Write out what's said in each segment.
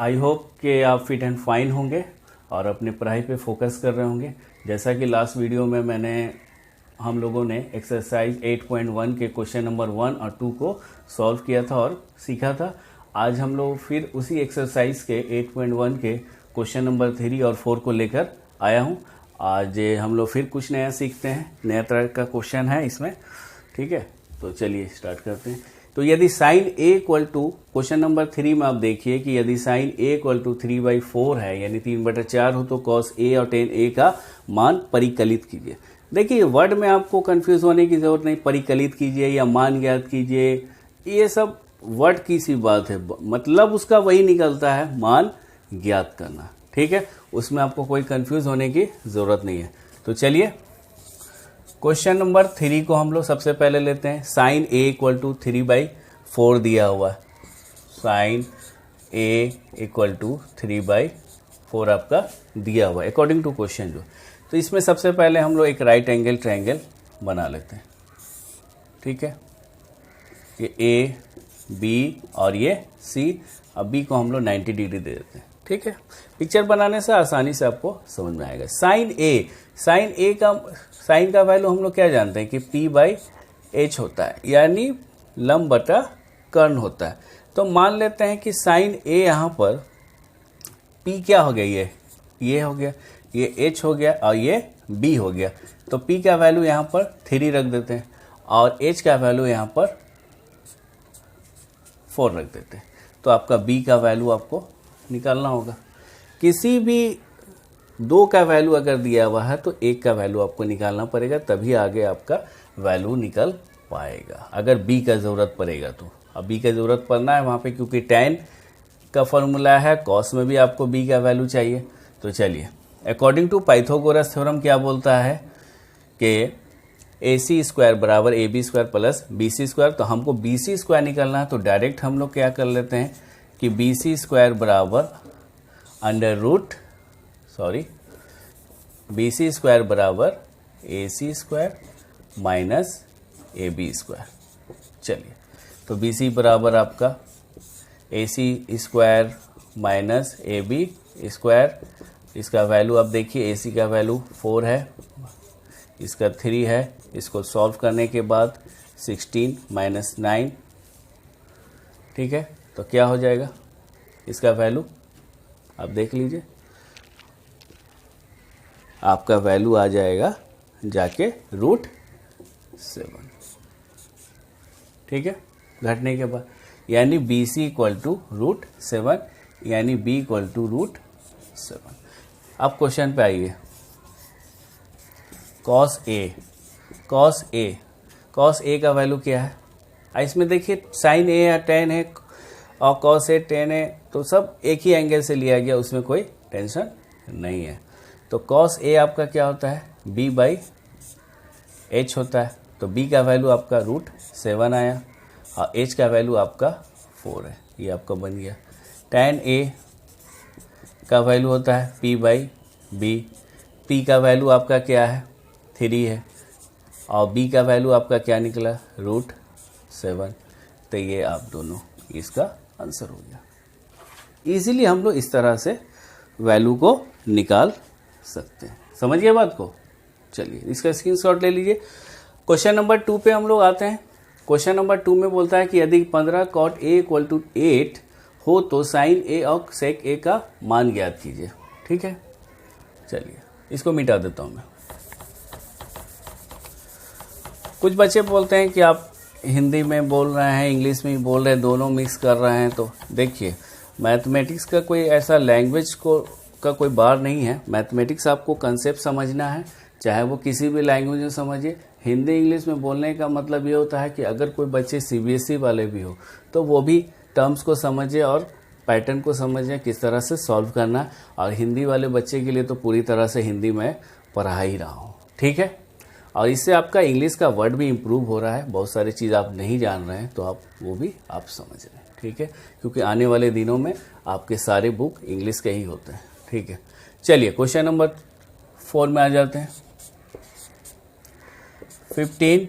I hope कि आप fit and fine होंगे और अपने पढ़ाई पे फोकस कर रहे होंगे। जैसा कि लास्ट वीडियो में हम लोगों ने एक्सरसाइज 8.1 के क्वेश्चन नंबर 1 और 2 को सॉल्व किया था और सीखा था। आज हम लोग फिर उसी एक्सरसाइज के 8.1 के क्वेश्चन नंबर 3 और 4 को लेकर आया हूँ। आज हम लोग फिर कुछ नया सीखते हैं, नया तरह का क्वेश्चन है इसमें। ठीक है, तो चलिए स्टार्ट करते हैं। तो यदि sine A equal to, question number 3 में आप देखिए कि यदि साइन ए इक्वल टू 3/4 है यानी 3/4 हो तो कॉस ए और टेन ए का मान परिकलित कीजिए। देखिए वर्ड में आपको कंफ्यूज होने की जरूरत नहीं, परिकलित कीजिए या मान ज्ञात कीजिए, ये सब वर्ड की सी बात है, मतलब उसका वही निकलता है, मान ज्ञात करना। ठीक है, उसमें आपको कोई कंफ्यूज होने की जरूरत नहीं है। तो चलिए क्वेश्चन नंबर 3 को हम लोग सबसे पहले लेते हैं। साइन ए इक्वल टू 3/4 दिया हुआ है। साइन ए इक्वल टू 3/4 आपका दिया हुआ है अकॉर्डिंग टू क्वेश्चन जो। तो इसमें सबसे पहले हम लोग एक राइट एंगल ट्रायंगल बना लेते हैं। ठीक है, ये ए बी और ये सी। अब बी को हम लोग 90 डिग्री दे देते हैं। ठीक है, पिक्चर बनाने से आसानी से आपको समझ में आएगा। साइन का वैल्यू हम लोग क्या जानते हैं कि P/H होता है, यानी लंब बटा कर्ण होता है। तो मान लेते हैं कि साइन ए यहाँ पर P क्या हो गया, ये हो गया, ये H हो गया और ये B हो गया। तो P का वैल्यू यहाँ पर 3 रख देते हैं और H का वैल्यू यहाँ पर 4 रख देते हैं। तो आपका B का वैल्यू आपको निकालना होगा। किसी भी 2 का वैल्यू अगर दिया हुआ है तो 1 का वैल्यू आपको निकालना पड़ेगा, तभी आगे आपका वैल्यू निकल पाएगा। अगर B का ज़रूरत पड़ेगा तो अब B का ज़रूरत पड़ना है वहाँ पे, क्योंकि tan का फॉर्मूला है, cos में भी आपको B का वैल्यू चाहिए। तो चलिए, अकॉर्डिंग टू पाइथागोरस थ्योरम क्या बोलता है कि AC² बराबर AB² प्लस BC²। तो हमको BC² निकालना है, तो डायरेक्ट हम लोग क्या कर लेते हैं कि BC² बराबर BC² बराबर AC² माइनस AB²। चलिए, तो BC बराबर आपका AC² माइनस AB²। इसका वैल्यू आप देखिए, AC का वैल्यू 4 है, इसका 3 है। इसको सॉल्व करने के बाद 16 माइनस 9। ठीक है, तो क्या हो जाएगा इसका वैल्यू, आप देख लीजिए, आपका वैल्यू आ जाएगा जाके √7। ठीक है, घटने के बाद यानी BC इक्वल टू √7 यानी B इक्वल टू √7। अब क्वेश्चन पे आइए। cos A का वैल्यू क्या है? इसमें देखिए साइन ए या tan है और cos A tan है, तो सब एक ही एंगल से लिया गया, उसमें कोई टेंशन नहीं है। तो cos A आपका क्या होता है, B/H होता है। तो B का वैल्यू आपका √7 आया और H का वैल्यू आपका 4 है, ये आपका बन गया। tan A का वैल्यू होता है P/B। P का वैल्यू आपका क्या है, 3 है और B का वैल्यू आपका क्या निकला, √7। तो ये आप दोनों इसका आंसर हो गया। इजीली हम लोग इस तरह से वैल्यू को निकाल सकते हैं। समझ गए बात को? चलिए इसका स्क्रीनशॉट ले लीजिए। क्वेश्चन नंबर 2 पे हम लोग आते हैं। क्वेश्चन नंबर 2 में बोलता है कि यदि 15 cot A इक्वल टू 8 हो तो साइन A और sec A का मान ज्ञात कीजिए। ठीक है, चलिए इसको मिटा देता हूं मैं। कुछ बच्चे बोलते हैं कि आप हिंदी में बोल रहे हैं, इंग्लिश में बोल रहे हैं, दोनों मिक्स कर रहे हैं। तो देखिए, मैथमेटिक्स का कोई ऐसा लैंग्वेज का कोई बार नहीं है। मैथमेटिक्स आपको कंसेप्ट समझना है, चाहे वो किसी भी लैंग्वेज में समझिए। हिंदी इंग्लिश में बोलने का मतलब ये होता है कि अगर कोई बच्चे CBSE वाले भी हो तो वो भी टर्म्स को समझे और पैटर्न को समझे, किस तरह से सॉल्व करना। और हिंदी वाले बच्चे के लिए तो पूरी तरह से हिंदी में पढ़ा ही रहा हूँ। ठीक है, और इससे आपका इंग्लिश का वर्ड भी इम्प्रूव हो रहा है। बहुत सारी चीज़ आप नहीं जान रहे हैं तो आप वो भी आप समझ रहे हैं। ठीक है, क्योंकि आने वाले दिनों में आपके सारे बुक इंग्लिश के ही होते हैं। ठीक है, चलिए क्वेश्चन नंबर 4 में आ जाते हैं। 15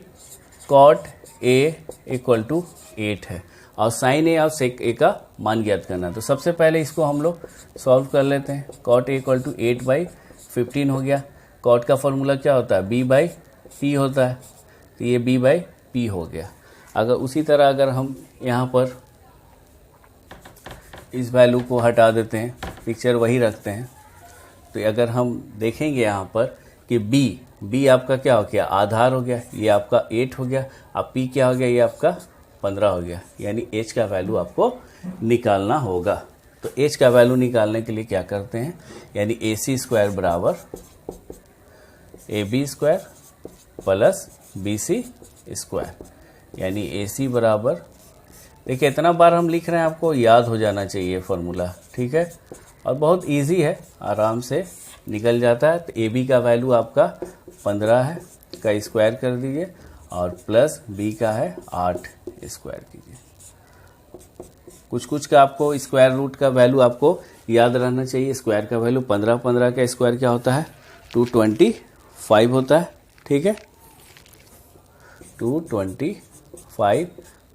cot A इक्वल टू 8 है और साइन ए और सेक ए का मान ज्ञात करना। तो सबसे पहले इसको हम लोग सॉल्व कर लेते हैं। कॉट ए इक्वल टू 8/15 हो गया। कॉट का फॉर्मूला क्या होता है, b/p होता है, तो ये b/p हो गया। अगर उसी तरह अगर हम यहाँ पर इस वैल्यू को हटा देते हैं, पिक्चर वही रखते हैं, तो अगर हम देखेंगे यहाँ पर कि b आपका क्या हो गया, आधार हो गया, ये आपका 8 हो गया। अब p क्या हो गया, ये आपका 15 हो गया। यानी h का वैल्यू आपको निकालना होगा। तो h का वैल्यू निकालने के लिए क्या करते हैं, यानी AC² बराबर AB² प्लस BC², यानी AC बराबर, देखिए इतना बार हम लिख रहे हैं, आपको याद हो जाना चाहिए फॉर्मूला, ठीक है। और बहुत इजी है, आराम से निकल जाता है। तो AB का वैल्यू आपका 15 है, का स्क्वायर कर दीजिए, और प्लस B का है 8 स्क्वायर कीजिए। कुछ का आपको स्क्वायर रूट का वैल्यू आपको याद रहना चाहिए। स्क्वायर का वैल्यू 15 का स्क्वायर क्या होता है, 225 होता है, ठीक है। 225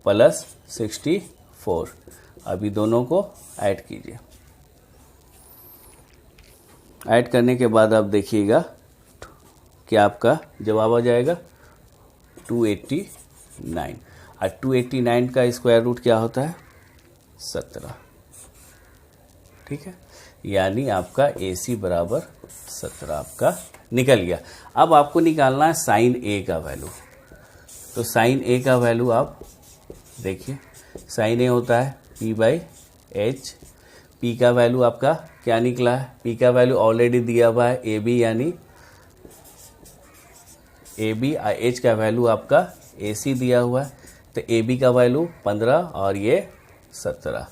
प्लस 64, अभी दोनों को ऐड कीजिए। ऐड करने के बाद आप देखिएगा कि आपका जवाब आ जाएगा 289। और 289 का स्क्वायर रूट क्या होता है, 17, ठीक है। यानी आपका AC बराबर 17 आपका निकल गया। अब आपको निकालना है साइन A का वैल्यू। तो साइन A का वैल्यू आप देखिए, साइन A होता है P/H। P का वैल्यू आपका क्या निकला है, P का वैल्यू ऑलरेडी दिया हुआ है AB, यानी AB, और H का वैल्यू आपका AC दिया हुआ है। तो AB का वैल्यू 15 और ये 17,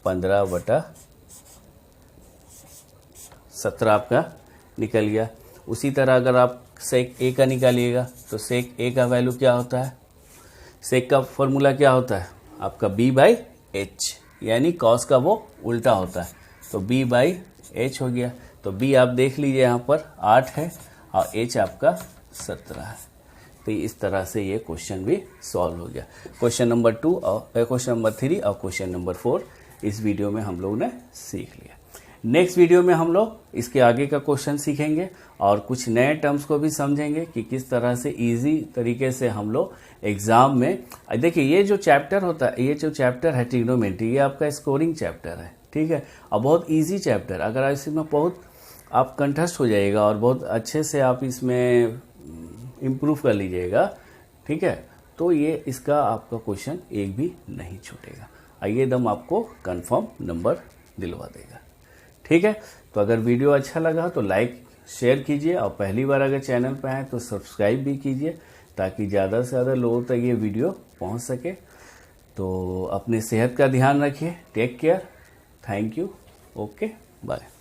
15/17 आपका निकल गया। उसी तरह अगर आप सेक A का निकालिएगा, तो सेक A का वैल्यू क्या होता है, सेक का फॉर्मूला क्या होता है आपका B/H, यानी कॉस का वो उल्टा होता है। तो B/H हो गया। तो B आप देख लीजिए यहाँ पर 8 है और H आपका 17 है। तो इस तरह से ये क्वेश्चन भी सॉल्व हो गया। क्वेश्चन नंबर 2 और क्वेश्चन नंबर 3 और क्वेश्चन नंबर 4 इस वीडियो में हम लोग ने सीख लिया। नेक्स्ट वीडियो में हम लोग इसके आगे का क्वेश्चन सीखेंगे और कुछ नए टर्म्स को भी समझेंगे कि किस तरह से इजी तरीके से हम लोग एग्जाम में, देखिए ये जो चैप्टर होता है, ये जो चैप्टर है ट्रिग्नोमेट्री, ये आपका स्कोरिंग चैप्टर है, ठीक है। और बहुत इजी चैप्टर, अगर इसमें बहुत आप कंठस्थ हो जाइएगा और बहुत अच्छे से आप इसमें इम्प्रूव कर लीजिएगा, ठीक है, तो ये इसका आपका क्वेश्चन एक भी नहीं छूटेगा। आइए एकदम आपको कंफर्म नंबर दिलवा देगा, ठीक है। तो अगर वीडियो अच्छा लगा तो लाइक शेयर कीजिए, और पहली बार अगर चैनल पर आए तो सब्सक्राइब भी कीजिए, ताकि ज़्यादा से ज़्यादा लोगों तक ये वीडियो पहुंच सके। तो अपनी सेहत का ध्यान रखिए। Take care. Thank you. Okay, bye.